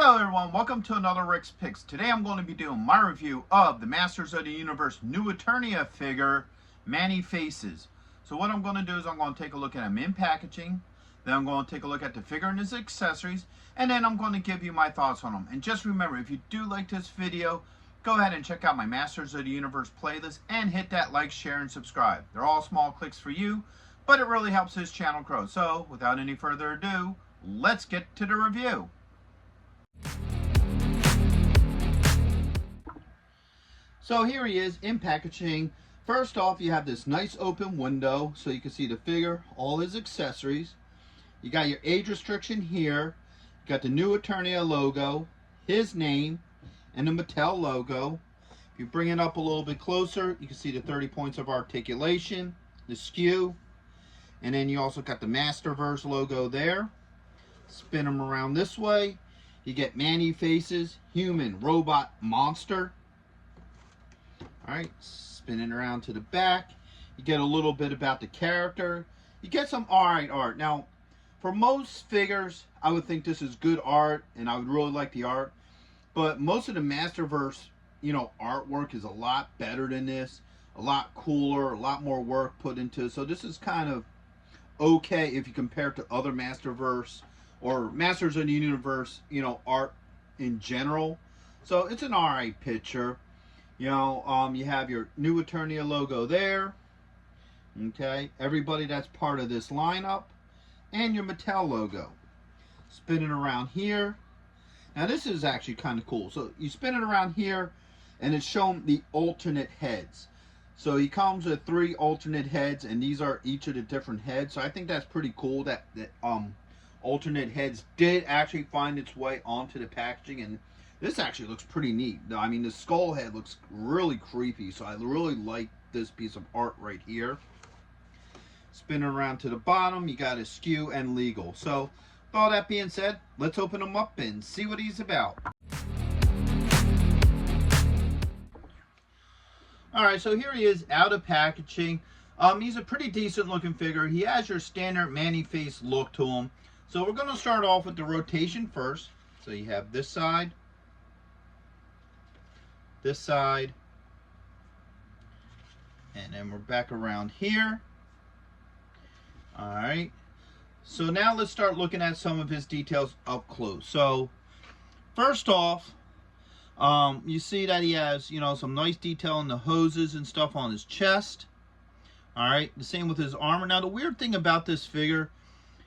Hello everyone, welcome to another Rick's Picks. Today I'm going to be doing my review of the Masters of the Universe new Eternia figure, Man-E-Faces. So what I'm going to do is I'm going to take a look at him in packaging, then I'm going to take a look at the figure and his accessories, and then I'm going to give you my thoughts on him. And just remember, if you do like this video, go ahead and check out my Masters of the Universe playlist and hit that like, share, and subscribe. They're all small clicks for you, but it really helps this channel grow. So without any further ado, let's get to the review. So here he is in packaging. First off, you have this nice open window so you can see the figure, all his accessories. You got your age restriction here. You got the new Eternia logo, his name, and the Mattel logo. If you bring it up a little bit closer, you can see the 30 points of articulation, the skew, and then you also got the Masterverse logo there. Spin them around this way. You get Man-E-Faces, human, robot, monster. Alright, spinning around to the back. You get a little bit about the character. You get some alright art. Now, for most figures, I would think this is good art, and I would really like the art. But most of the Masterverse, artwork is a lot better than this. A lot cooler, a lot more work put into it. So this is kind of okay if you compare it to other Masterverse or Masters of the Universe, art in general. So it's an alright picture. You have your new Eternia logo there. Okay, everybody that's part of this lineup, and your Mattel logo. Spinning around here. Now this is actually kind of cool. So you spin it around here, and it's shown the alternate heads. So he comes with 3 alternate heads, and these are each of the different heads. So I think that's pretty cool that alternate heads did actually find its way onto the packaging, and this actually looks pretty neat. I mean, the skull head looks really creepy, so I really like this piece of art right here. Spinning around to the bottom, you got a skew and legal. So with all that being said, let's open him up and see what he's about. Alright, so here he is out of packaging. He's a pretty decent looking figure. He has your standard Man-E-Face look to him. So we're going to start off with the rotation first. So you have this side, and then we're back around here. Alright, so now let's start looking at some of his details up close. So first off, you see that he has, some nice detail in the hoses and stuff on his chest. Alright, the same with his armor. Now the weird thing about this figure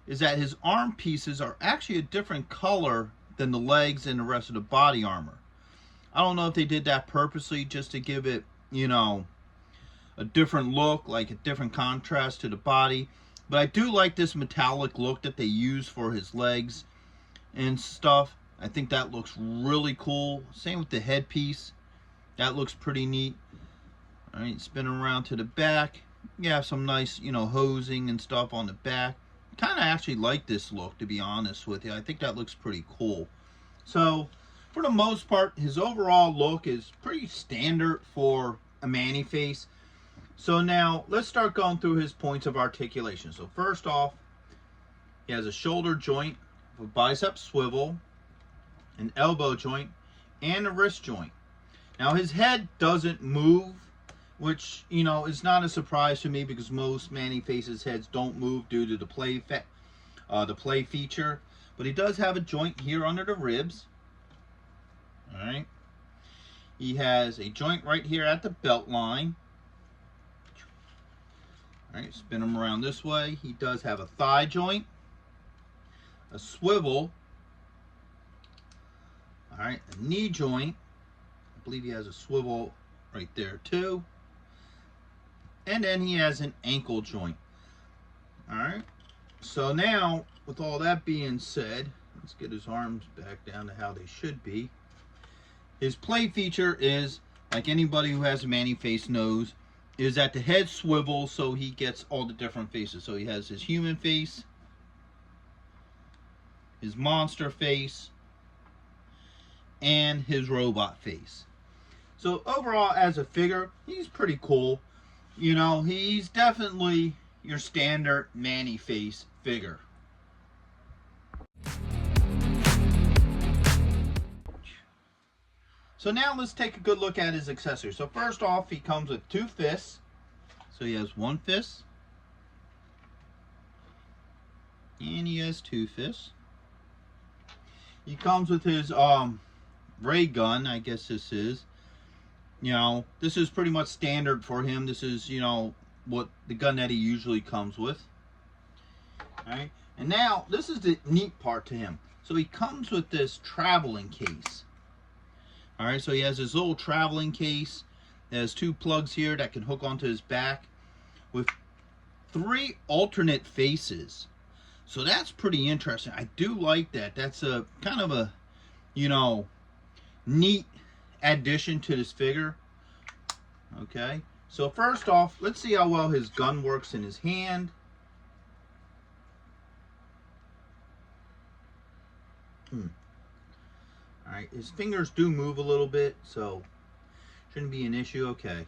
is that his arm pieces are actually a different color than the legs and the rest of the body armor. I don't know if they did that purposely just to give it, a different look, like a different contrast to the body. But I do like this metallic look that they use for his legs and stuff. I think that looks really cool. Same with the headpiece. That looks pretty neat. Alright, spinning around to the back. You have some nice, hosing and stuff on the back. Kind of actually like this look, to be honest with you. I think that looks pretty cool. So for the most part, his overall look is pretty standard for a Man-E-Face. So now let's start going through his points of articulation. So first off, he has a shoulder joint, a bicep swivel, an elbow joint, and a wrist joint. Now his head doesn't move, which, is not a surprise to me because most Man-E-Faces heads don't move due to the play feature. But he does have a joint here under the ribs. Alright. He has a joint right here at the belt line. Alright, spin him around this way. He does have a thigh joint, a swivel. Alright, a knee joint. I believe he has a swivel right there too. And then he has an ankle joint. Alright, so now with all that being said, let's get his arms back down to how they should be. His play feature is, like anybody who has a Man-E-Face knows, is that the head swivels so he gets all the different faces. So he has his human face, his monster face, and his robot face. So overall, as a figure, he's pretty cool. He's definitely your standard Man-E-Face figure. So now let's take a good look at his accessories. So first off, he comes with 2 fists. So he has 1 fist. And he has 2 fists. He comes with his ray gun, I guess this is. You know, this is pretty much standard for him. This is, you know, what the gun that he usually comes with. Alright. And now, this is the neat part to him. So he comes with this traveling case. Alright, so he has his little traveling case. It has 2 plugs here that can hook onto his back with 3 alternate faces. So that's pretty interesting. I do like that. That's a kind of a, you know, neat addition to this figure. Okay, so first off, let's see how well his gun works in his hand. Alright, his fingers do move a little bit, so shouldn't be an issue. Okay,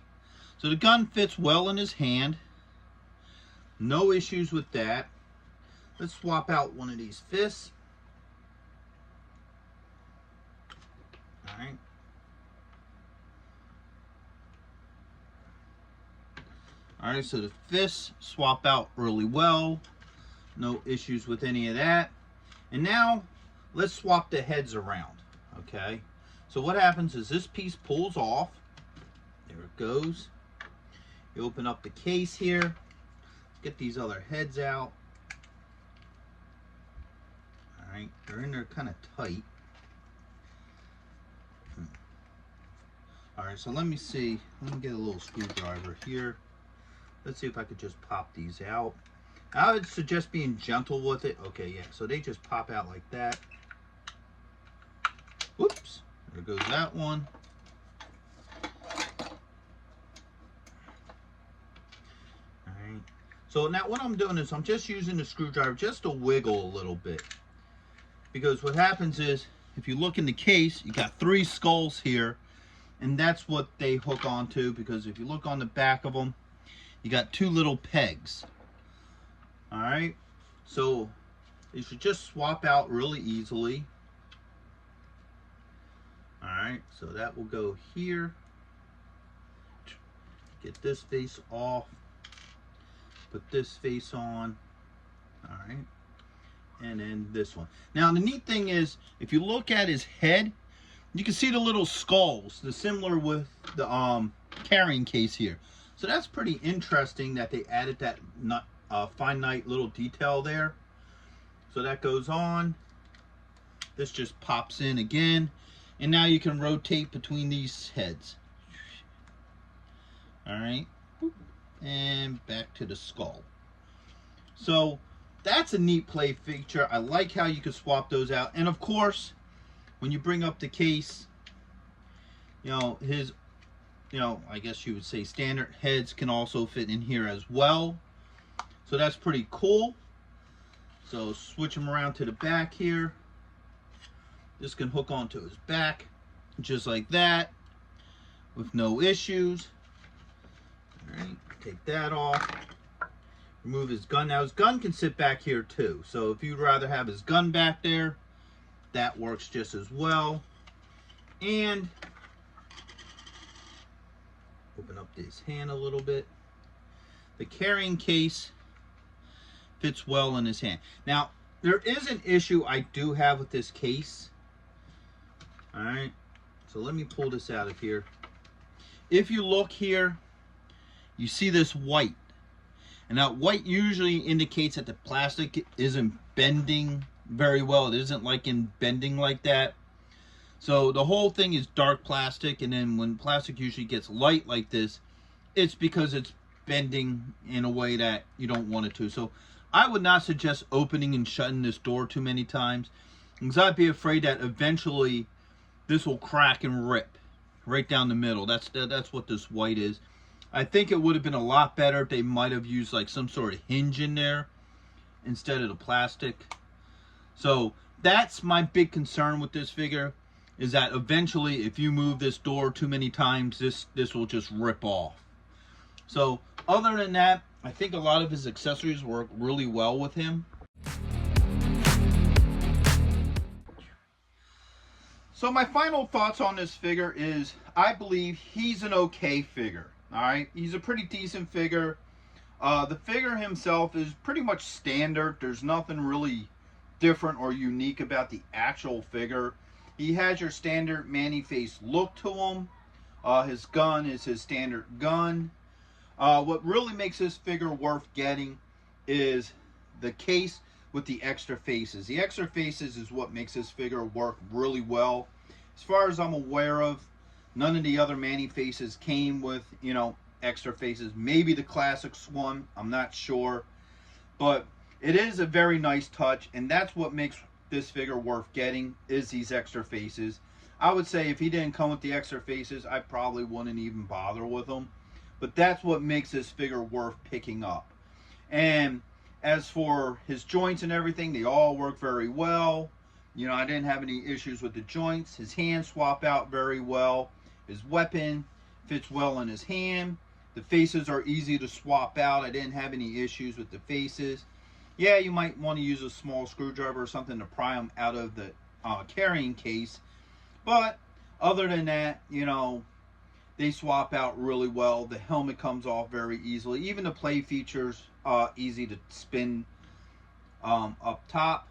so the gun fits well in his hand. No issues with that. Let's swap out one of these fists. Alright. Alright, so the fists swap out really well. No issues with any of that. And now, let's swap the heads around. Okay. So what happens is this piece pulls off. There it goes. You open up the case here. Let's get these other heads out. Alright, they're in there kind of tight. Alright, so let me see. Let me get a little screwdriver here. Let's see if I could just pop these out. I would suggest being gentle with it. Okay, yeah, so they just pop out like that. Whoops, there goes that one. Alright, so now what I'm doing is I'm just using the screwdriver just to wiggle a little bit. Because what happens is, if you look in the case, you got 3 skulls here. And that's what they hook onto, because if you look on the back of them, you got 2 little pegs. Alright, so you should just swap out really easily. Alright, so that will go here. Get this face off. Put this face on. Alright. And then this one. Now the neat thing is, if you look at his head, you can see the little skulls, the similar with the carrying case here. So that's pretty interesting that they added that finite little detail there. So that goes on. This just pops in again, and now you can rotate between these heads. All right, and back to the skull. So that's a neat play feature. I like how you can swap those out. And of course, when you bring up the case, you know, his, you know, I guess you would say standard heads can also fit in here as well. So that's pretty cool. So switch them around to the back here. This can hook onto his back just like that with no issues. All right, take that off. Remove his gun. Now his gun can sit back here too. So if you'd rather have his gun back there, that works just as well. And open up this hand a little bit. The carrying case fits well in his hand. Now, there is an issue I do have with this case. Alright, so let me pull this out of here. If you look here, you see this white. And that white usually indicates that the plastic isn't bending very well. It isn't like in bending like that. So the whole thing is dark plastic, and then when plastic usually gets light like this, it's because it's bending in a way that you don't want it to. So I would not suggest opening and shutting this door too many times, because I'd be afraid that eventually this will crack and rip right down the middle. That's what this white is. I think it would have been a lot better if they might have used like some sort of hinge in there instead of the plastic. So that's my big concern with this figure, is that eventually if you move this door too many times, this will just rip off. So other than that, I think a lot of his accessories work really well with him. So my final thoughts on this figure is I believe he's an okay figure. All right, he's a pretty decent figure. The figure himself is pretty much standard. There's nothing really different or unique about the actual figure. He has your standard man-face look to him. His gun is his standard gun. What really makes this figure worth getting is the case with the extra faces. The extra faces is what makes this figure work really well. As far as I'm aware of, none of the other man-faces came with, you know, extra faces. Maybe the classics one, I'm not sure. But it is a very nice touch, and that's what makes this figure worth getting, is these extra faces. I would say if he didn't come with the extra faces, I probably wouldn't even bother with them. But that's what makes this figure worth picking up. And as for his joints and everything, they all work very well. You know, I didn't have any issues with the joints. His hands swap out very well. His weapon fits well in his hand. The faces are easy to swap out. I didn't have any issues with the faces. Yeah, you might want to use a small screwdriver or something to pry them out of the carrying case. But other than that, you know, they swap out really well. The helmet comes off very easily. Even the play features, easy to spin up top.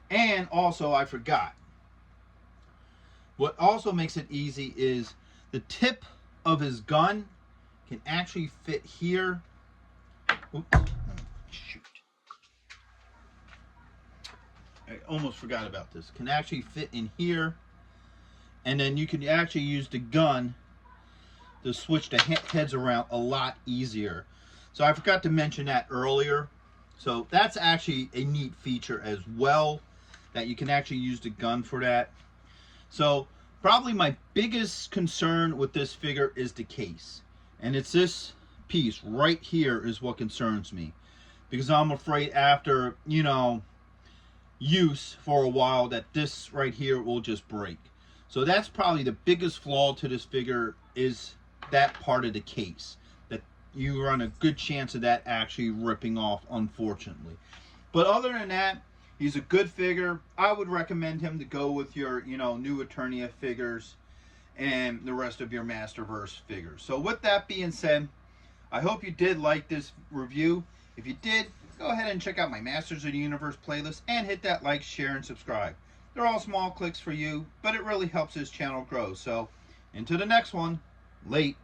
And also, I forgot. What also makes it easy is the tip of his gun can actually fit here. Oops. Shoot. I almost forgot about this. Can actually fit in here. And then you can actually use the gun to switch the heads around a lot easier. So I forgot to mention that earlier. So that's actually a neat feature as well, that you can actually use the gun for that. So probably my biggest concern with this figure is the case. And it's this piece right here is what concerns me. Because I'm afraid after, you know, use for a while that this right here will just break. So that's probably the biggest flaw to this figure, is that part of the case. That you run a good chance of that actually ripping off, unfortunately. But other than that, he's a good figure. I would recommend him to go with your, you know, new Eternia figures and the rest of your Masterverse figures. So with that being said, I hope you did like this review. If you did, go ahead and check out my Masters of the Universe playlist and hit that like, share, and subscribe. They're all small clicks for you, but it really helps this channel grow. So, into the next one. Late.